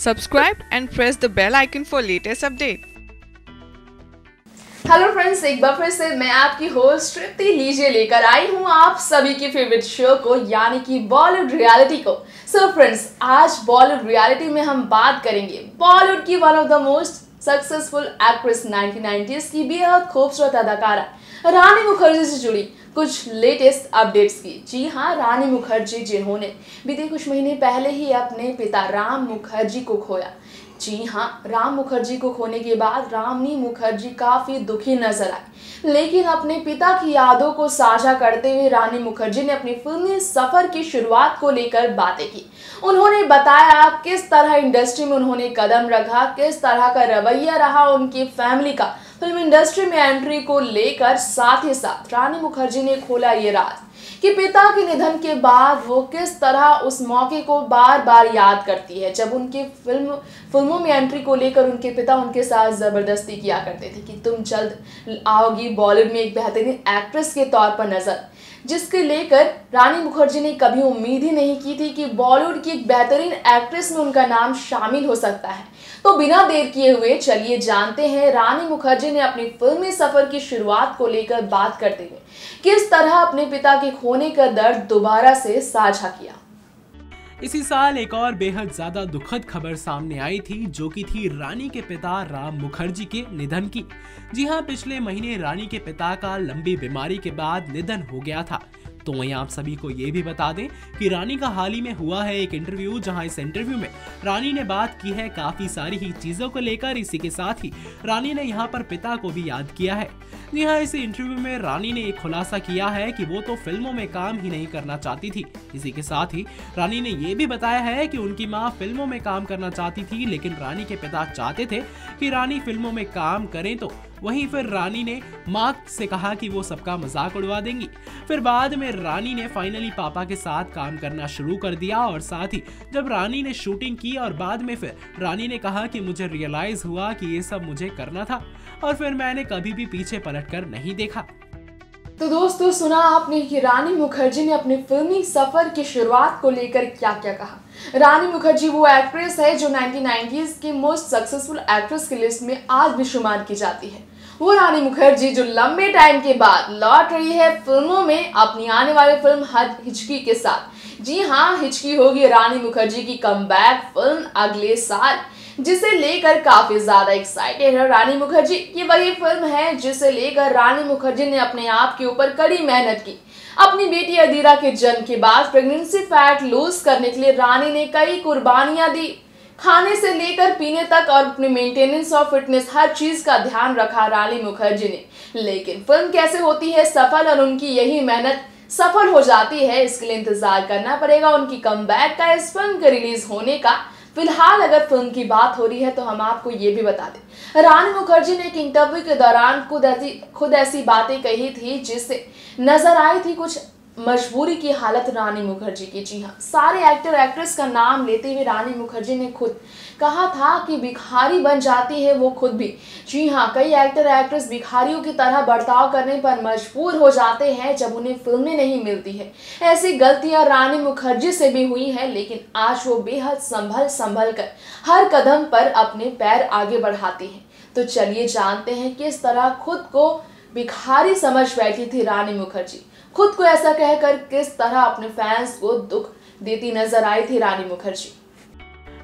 Subscribe and press the bell icon for latest update. Hello friends, एक बार फिर से मैं आपकी होस्ट तृप्ति लीजिए लेकर आई हूँ आप सभी की फेवरेट शो को, यानी कि बॉलीवुड रियलिटी को। सो फ्रेंड्स, आज बॉलीवुड रियलिटी में हम बात करेंगे बॉलीवुड की one of the most successful actress 1990s की बेहद खूबसूरत अदाकारा रानी मुखर्जी से जुड़ी कुछ लेटेस्ट अपडेट्स की। जी हाँ, रानी मुखर्जी जिन्होंने बीते कुछ महीने पहले ही अपने पिता राम मुखर्जी को खोया। जी हाँ, राम मुखर्जी को खोने के बाद रानी मुखर्जी काफी दुखी नजर आई, लेकिन अपने पिता की यादों को साझा करते हुए रानी मुखर्जी ने अपनी फिल्मी सफर की शुरुआत को लेकर बातें की। उन्होंने बताया किस तरह इंडस्ट्री में उन्होंने कदम रखा, किस तरह का रवैया रहा उनकी फैमिली का फिल्म इंडस्ट्री में एंट्री को लेकर। साथ ही साथ रानी मुखर्जी ने खोला ये राज कि पिता के निधन के बाद वो किस तरह उस मौके को बार बार याद करती है जब उनके फिल्मों में एंट्री को लेकर उनके पिता उनके साथ जबरदस्ती किया करते थे कि तुम जल्द आओगी बॉलीवुड में एक बेहतरीन एक्ट्रेस के तौर पर नजर, जिसके लेकर रानी मुखर्जी ने कभी उम्मीद ही नहीं की थी कि बॉलीवुड की एक बेहतरीन एक्ट्रेस में उनका नाम शामिल हो सकता है। तो बिना देर किए हुए चलिए जानते हैं रानी मुखर्जी ने अपनी फिल्मी सफर की शुरुआत को लेकर बात करते हुए किस तरह अपने पिता के खोने का दर्द दोबारा से साझा किया। इसी साल एक और बेहद ज्यादा दुखद खबर सामने आई थी, जो कि थी रानी के पिता राम मुखर्जी के निधन की। जी हाँ, पिछले महीने रानी के पिता का लंबी बीमारी के बाद निधन हो गया था। तो वहीं आप सभी को ये भी बता दें कि रानी का हाल ही में हुआ है एक इंटरव्यू, जहां इस इंटरव्यू में रानी ने बात की है काफी सारी ही चीजों को लेकर। इसी के साथ ही रानी ने यहाँ पर पिता को भी याद किया है। जी हाँ, इस इंटरव्यू में रानी ने एक खुलासा किया है कि वो तो फिल्मों में काम ही नहीं करना चाहती थी। इसी के साथ ही रानी ने ये भी बताया है कि उनकी माँ फिल्मों में काम करना चाहती थी, लेकिन रानी के पिता चाहते थे कि रानी फिल्मों में काम करें। तो वहीं फिर रानी ने माँ से कहा कि वो सबका मजाक उड़वा देंगी। फिर बाद में रानी ने फाइनली पापा के साथ काम करना शुरू कर दिया, और साथ ही जब रानी ने शूटिंग की और बाद में फिर रानी ने कहा कि मुझे रियलाइज हुआ कि ये सब मुझे करना था, और फिर मैंने कभी भी पीछे पलटकर नहीं देखा। तो दोस्तों, सुना आपने कि रानी मुखर्जी ने अपने फिल्मी सफर की शुरुआत को लेकर क्या क्या कहा। रानी मुखर्जी वो एक्ट्रेस है जो 1990s की मोस्ट सक्सेसफुल एक्ट्रेस की लिस्ट में आज भी शुमार की जाती है। वो रानी मुखर्जी जो लंबे टाइम के बाद लौट रही है फिल्मों में अपनी आने वाली फिल्म हिचकी के साथ। जी हाँ, हिचकी होगी रानी मुखर्जी की कमबैक फिल्म अगले साल, जिसे लेकर काफी ज्यादा एक्साइटेड है रानी मुखर्जी। ये वही फिल्म है जिसे लेकर रानी मुखर्जी ने अपने आप के ऊपर कड़ी मेहनत की। अपनी बेटी अदीरा के जन्म के बाद प्रेगनेंसी फैट लूज करने के लिए रानी ने कई कुर्बानियां दी। खाने से लेकर पीने तक और अपने मेंटेनेंस और फिटनेस हर चीज का ध्यान रखा रानी मुखर्जी ने। लेकिन फिल्म कैसे होती है सफल और उनकी यही मेहनत सफल हो जाती है, इसके लिए इंतजार करना पड़ेगा उनकी कमबैक का, इस फिल्म के रिलीज होने का। फिलहाल अगर फिल्म की बात हो रही है तो हम आपको ये भी बता दें, रानी मुखर्जी ने एक इंटरव्यू के दौरान खुद ऐसी बातें कही थी जिससे नजर आई थी कुछ मजबूरी की हालत रानी मुखर्जी की। जी हाँ, सारे एक्टर एक्ट्रेस का नाम लेते हुए रानी मुखर्जी ने खुद कहा था कि भिखारी बन जाती है वो खुद भी। जी हाँ, कई एक्टर एक्ट्रेस भिखारियों की तरह बर्ताव करने पर मजबूर हो जाते हैं जब उन्हें फिल्में नहीं मिलती है। ऐसी गलतियां रानी मुखर्जी से भी हुई हैं, लेकिन आज वो बेहद संभल कर हर कदम पर अपने पैर आगे बढ़ाती हैं। तो चलिए जानते हैं किस तरह खुद को भिखारी समझ बैठी थी रानी मुखर्जी। खुद को ऐसा कहकर किस तरह अपने फैंस को दुख देती नजर आई थी रानी मुखर्जी।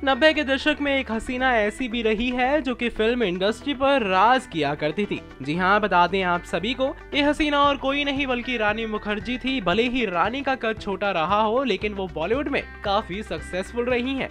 90 के दशक में एक हसीना ऐसी भी रही है जो कि फिल्म इंडस्ट्री पर राज किया करती थी। जी हाँ, बता दें आप सभी को, ये हसीना और कोई नहीं बल्कि रानी मुखर्जी थी। भले ही रानी का कद छोटा रहा हो, लेकिन वो बॉलीवुड में काफी सक्सेसफुल रही हैं।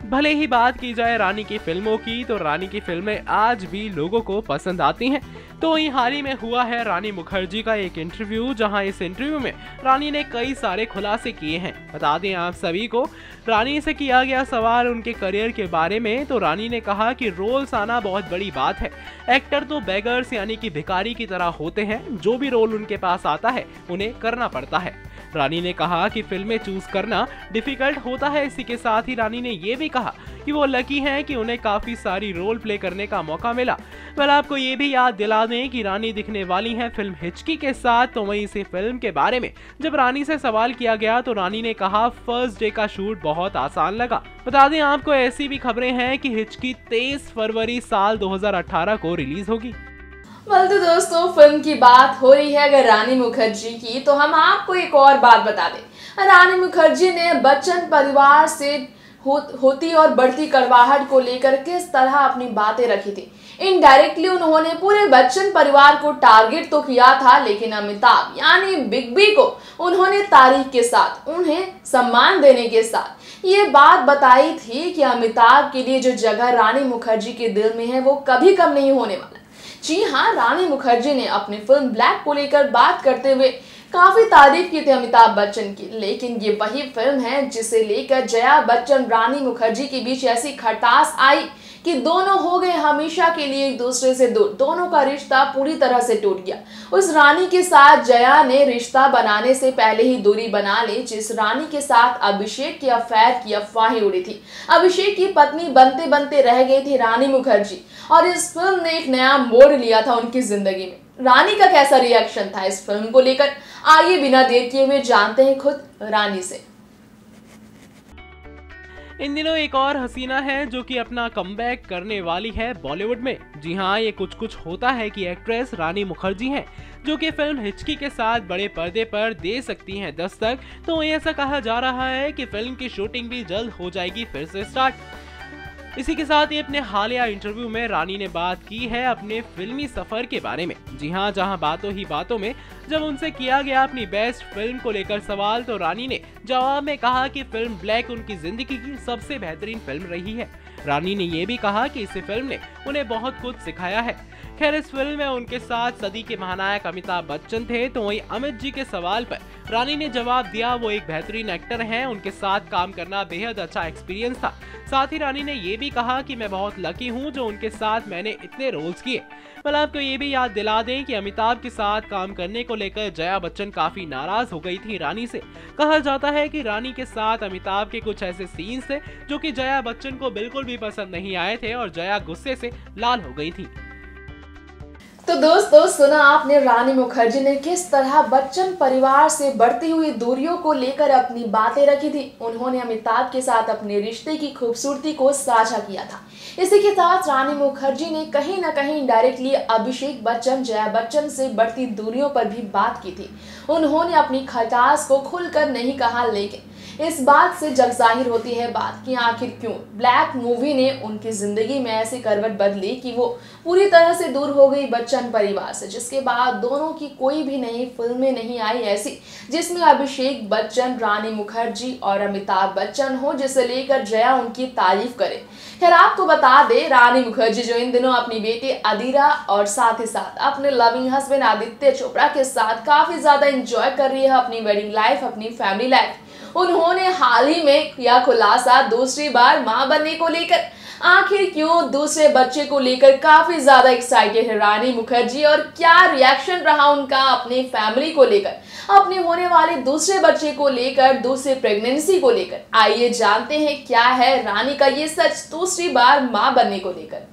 भले ही बात की जाए रानी की फिल्मों की, तो रानी की फिल्में आज भी लोगों को पसंद आती हैं। तो वहीं हाल ही में हुआ है रानी मुखर्जी का एक इंटरव्यू, जहां इस इंटरव्यू में रानी ने कई सारे खुलासे किए हैं। बता दें आप सभी को, रानी से किया गया सवाल उनके करियर के बारे में, तो रानी ने कहा कि रोल्स आना बहुत बड़ी बात है। एक्टर तो बेगर्स यानी कि भिखारी की तरह होते हैं, जो भी रोल उनके पास आता है उन्हें करना पड़ता है। रानी ने कहा कि फिल्में चूज करना डिफिकल्ट होता है। इसी के साथ ही रानी ने यह भी कहा कि वो लकी हैं कि उन्हें काफी सारी रोल प्ले करने का मौका मिला। वेल, आपको ये भी याद दिला दें कि रानी दिखने वाली हैं फिल्म हिचकी के साथ। तो वहीं इसी फिल्म के बारे में जब रानी से सवाल किया गया तो रानी ने कहा, फर्स्ट डे का शूट बहुत आसान लगा। बता दें आपको, ऐसी भी खबरें हैं कि हिचकी 23 फरवरी साल 2018 को रिलीज होगी। तो दोस्तों, फिल्म की बात हो रही है अगर रानी मुखर्जी की, तो हम आपको एक और बात बता दें। रानी मुखर्जी ने बच्चन परिवार से होती और बढ़ती कड़वाहट को लेकर किस तरह अपनी बातें रखी थी। इनडायरेक्टली उन्होंने पूरे बच्चन परिवार को टारगेट तो किया था, लेकिन अमिताभ यानी बिग बी को उन्होंने तारीफ के साथ, उन्हें सम्मान देने के साथ ये बात बताई थी कि अमिताभ के लिए जो जगह रानी मुखर्जी के दिल में है वो कभी कम नहीं होने वाला। जी हाँ, रानी मुखर्जी ने अपनी फिल्म ब्लैक को लेकर बात करते हुए काफी तारीफ की थी अमिताभ बच्चन की, लेकिन ये वही फिल्म है जिसे लेकर जया बच्चन रानी मुखर्जी के बीच ऐसी खटास आई कि दोनों हो गए हमेशा के लिए एक दूसरे से दूर। दोनों का रिश्ता पूरी तरह से टूट गया। उस रानी के साथ जया ने रिश्ता बनाने से पहले ही दूरी बना ली, जिस रानी के साथ अभिषेक के अफेयर की अफवाहें उड़ी थी। अभिषेक की पत्नी बनते बनते रह गई थी रानी मुखर्जी, और इस फिल्म ने एक नया मोड़ लिया था उनकी जिंदगी में। रानी का कैसा रिएक्शन था इस फिल्म को लेकर, आइए बिना देर किए हुए जानते हैं खुद रानी से। इन दिनों एक और हसीना है जो कि अपना कमबैक करने वाली है बॉलीवुड में। जी हाँ, ये कुछ होता है कि एक्ट्रेस रानी मुखर्जी हैं, जो कि फिल्म हिचकी के साथ बड़े पर्दे पर दे सकती हैं दस्तक। तो ऐसा कहा जा रहा है कि फिल्म की शूटिंग भी जल्द हो जाएगी फिर से स्टार्ट। इसी के साथ ही अपने हालिया इंटरव्यू में रानी ने बात की है अपने फिल्मी सफर के बारे में। जी हाँ, जहाँ बातों ही बातों में जब उनसे किया गया अपनी बेस्ट फिल्म को लेकर सवाल, तो रानी ने जवाब में कहा कि फिल्म ब्लैक उनकी जिंदगी की सबसे बेहतरीन फिल्म रही है। रानी ने यह भी कहा कि इस फिल्म ने उन्हें बहुत कुछ सिखाया है। खैर, इस फिल्म में उनके साथ सदी के महानायक अमिताभ बच्चन थे। तो वहीं अमित जी के सवाल पर रानी ने जवाब दिया, वो एक बेहतरीन एक्टर हैं, उनके साथ काम करना बेहद अच्छा एक्सपीरियंस था। साथ ही रानी ने ये भी कहा कि मैं बहुत लकी हूँ जो उनके साथ मैंने इतने रोल्स किए। आपको ये भी याद दिला दें कि अमिताभ के साथ काम करने को लेकर जया बच्चन काफी नाराज हो गई थी रानी से। कहा जाता है कि रानी के साथ अमिताभ के कुछ ऐसे सीन्स थे जो कि जया बच्चन को बिल्कुल भी पसंद नहीं आए थे और जया गुस्से से लाल हो गई थी। तो दोस्तों, सुना आपने रानी मुखर्जी ने किस तरह बच्चन परिवार से बढ़ती हुई दूरियों को लेकर अपनी बातें रखी थी। उन्होंने अमिताभ के साथ अपने रिश्ते की खूबसूरती को साझा किया था। इसी के साथ रानी मुखर्जी ने कहीं न कहीं इनडायरेक्टली अभिषेक बच्चन, जया बच्चन से बढ़ती दूरियों पर भी बात की थी। उन्होंने अपनी खटास को खुलकर नहीं कहा, लेकिन इस बात से जग जाहिर होती है बात कि आखिर क्यों ब्लैक मूवी ने उनकी जिंदगी में ऐसी करवट बदली कि वो पूरी तरह से दूर हो गई बच्चन परिवार से, जिसके बाद दोनों की कोई भी नई फिल्में नहीं आई ऐसी जिसमें अभिषेक बच्चन, रानी मुखर्जी और अमिताभ बच्चन हो, जिसे लेकर जया उनकी तारीफ करे। खैर, आपको बता दे, रानी मुखर्जी जो इन दिनों अपनी बेटी अदीरा और साथ ही साथ अपने लविंग हस्बैंड आदित्य चोपड़ा के साथ काफी ज्यादा एंजॉय कर रही है अपनी वेडिंग लाइफ, अपनी फैमिली लाइफ। उन्होंने हाल ही में किया खुलासा दूसरी बार मां बनने को लेकर। आखिर क्यों दूसरे बच्चे को लेकर काफी ज्यादा एक्साइटेड है रानी मुखर्जी, और क्या रिएक्शन रहा उनका अपने फैमिली को लेकर, अपने होने वाले दूसरे बच्चे को लेकर, दूसरे प्रेगनेंसी को लेकर। आइए जानते हैं क्या है रानी का ये सच दूसरी बार मां बनने को लेकर।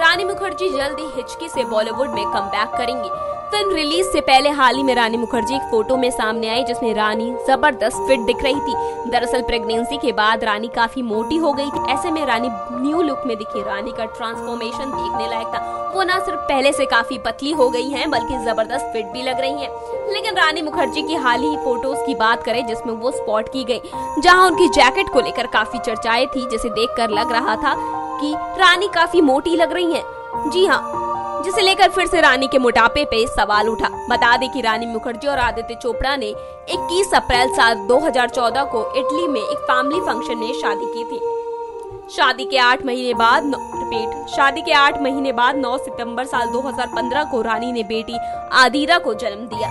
रानी मुखर्जी जल्द ही हिचकी से बॉलीवुड में कमबैक करेंगी। फिल्म रिलीज से पहले हाल ही में रानी मुखर्जी एक फोटो में सामने आई जिसमें रानी जबरदस्त फिट दिख रही थी। दरअसल प्रेगनेंसी के बाद रानी काफी मोटी हो गई थी। ऐसे में रानी न्यू लुक में दिखी। रानी का ट्रांसफॉर्मेशन देखने लायक था। वो न सिर्फ पहले से काफी पतली हो गई हैं, बल्कि जबरदस्त फिट भी लग रही हैं। लेकिन रानी मुखर्जी की हाल ही फोटोज की बात करें जिसमें वो स्पॉट की गई, जहाँ उनकी जैकेट को लेकर काफी चर्चाएं थी, जिसे देखकर लग रहा था कि रानी काफी मोटी लग रही हैं। जी हाँ, जिसे लेकर फिर से रानी के मोटापे पे सवाल उठा। बता दें कि रानी मुखर्जी और आदित्य चोपड़ा ने 21 अप्रैल साल 2014 को इटली में एक फैमिली फंक्शन में शादी की थी। शादी के 8 महीने बाद 9 सितंबर साल 2015 को रानी ने बेटी आदिरा को जन्म दिया।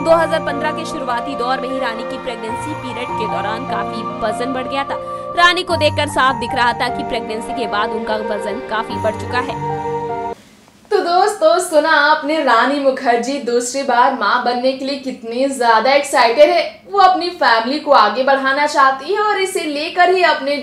2015 के शुरुआती दौर में ही रानी की प्रेगनेंसी पीरियड के दौरान काफी वजन बढ़ गया था। रानी को देखकर साफ दिख रहा था कि प्रेगनेंसी के बाद उनका वजन काफी बढ़ चुका है। तो दोस्तों, सुना आपने रानी मुखर्जी दूसरी बार मां बनने के लिए कितनी ज्यादा एक्साइटेड है। वो अपनी फैमिली को आगे बढ़ाना चाहती है और इसे लेकर ही अपने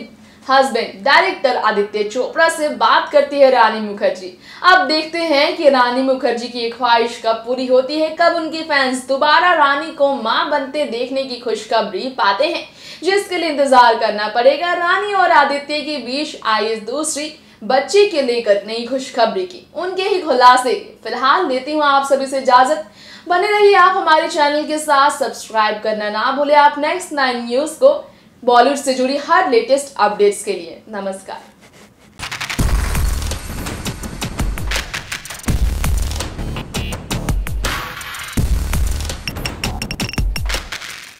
हस्बैंड डायरेक्टर आदित्य चोपड़ा से बात करती है रानी मुखर्जी। अब देखते हैं कि रानी मुखर्जी की ख्वाहिश कब पूरी होती है, कब उनके फैंस दोबारा रानी को मां बनते देखने की खुशखबरी पाते हैं, जिसके लिए इंतजार करना पड़ेगा। रानी और आदित्य के बीच आई दूसरी बच्ची के लेकर नई खुशखबरी की उनके ही खुलासे। फिलहाल लेती हूँ आप सभी से इजाजत। बने रहिए आप हमारे चैनल के साथ, सब्सक्राइब करना ना भूले आप नेक्स्ट 9 न्यूज को बॉलीवुड से जुड़ी हर लेटेस्ट अपडेट्स के लिए। नमस्कार।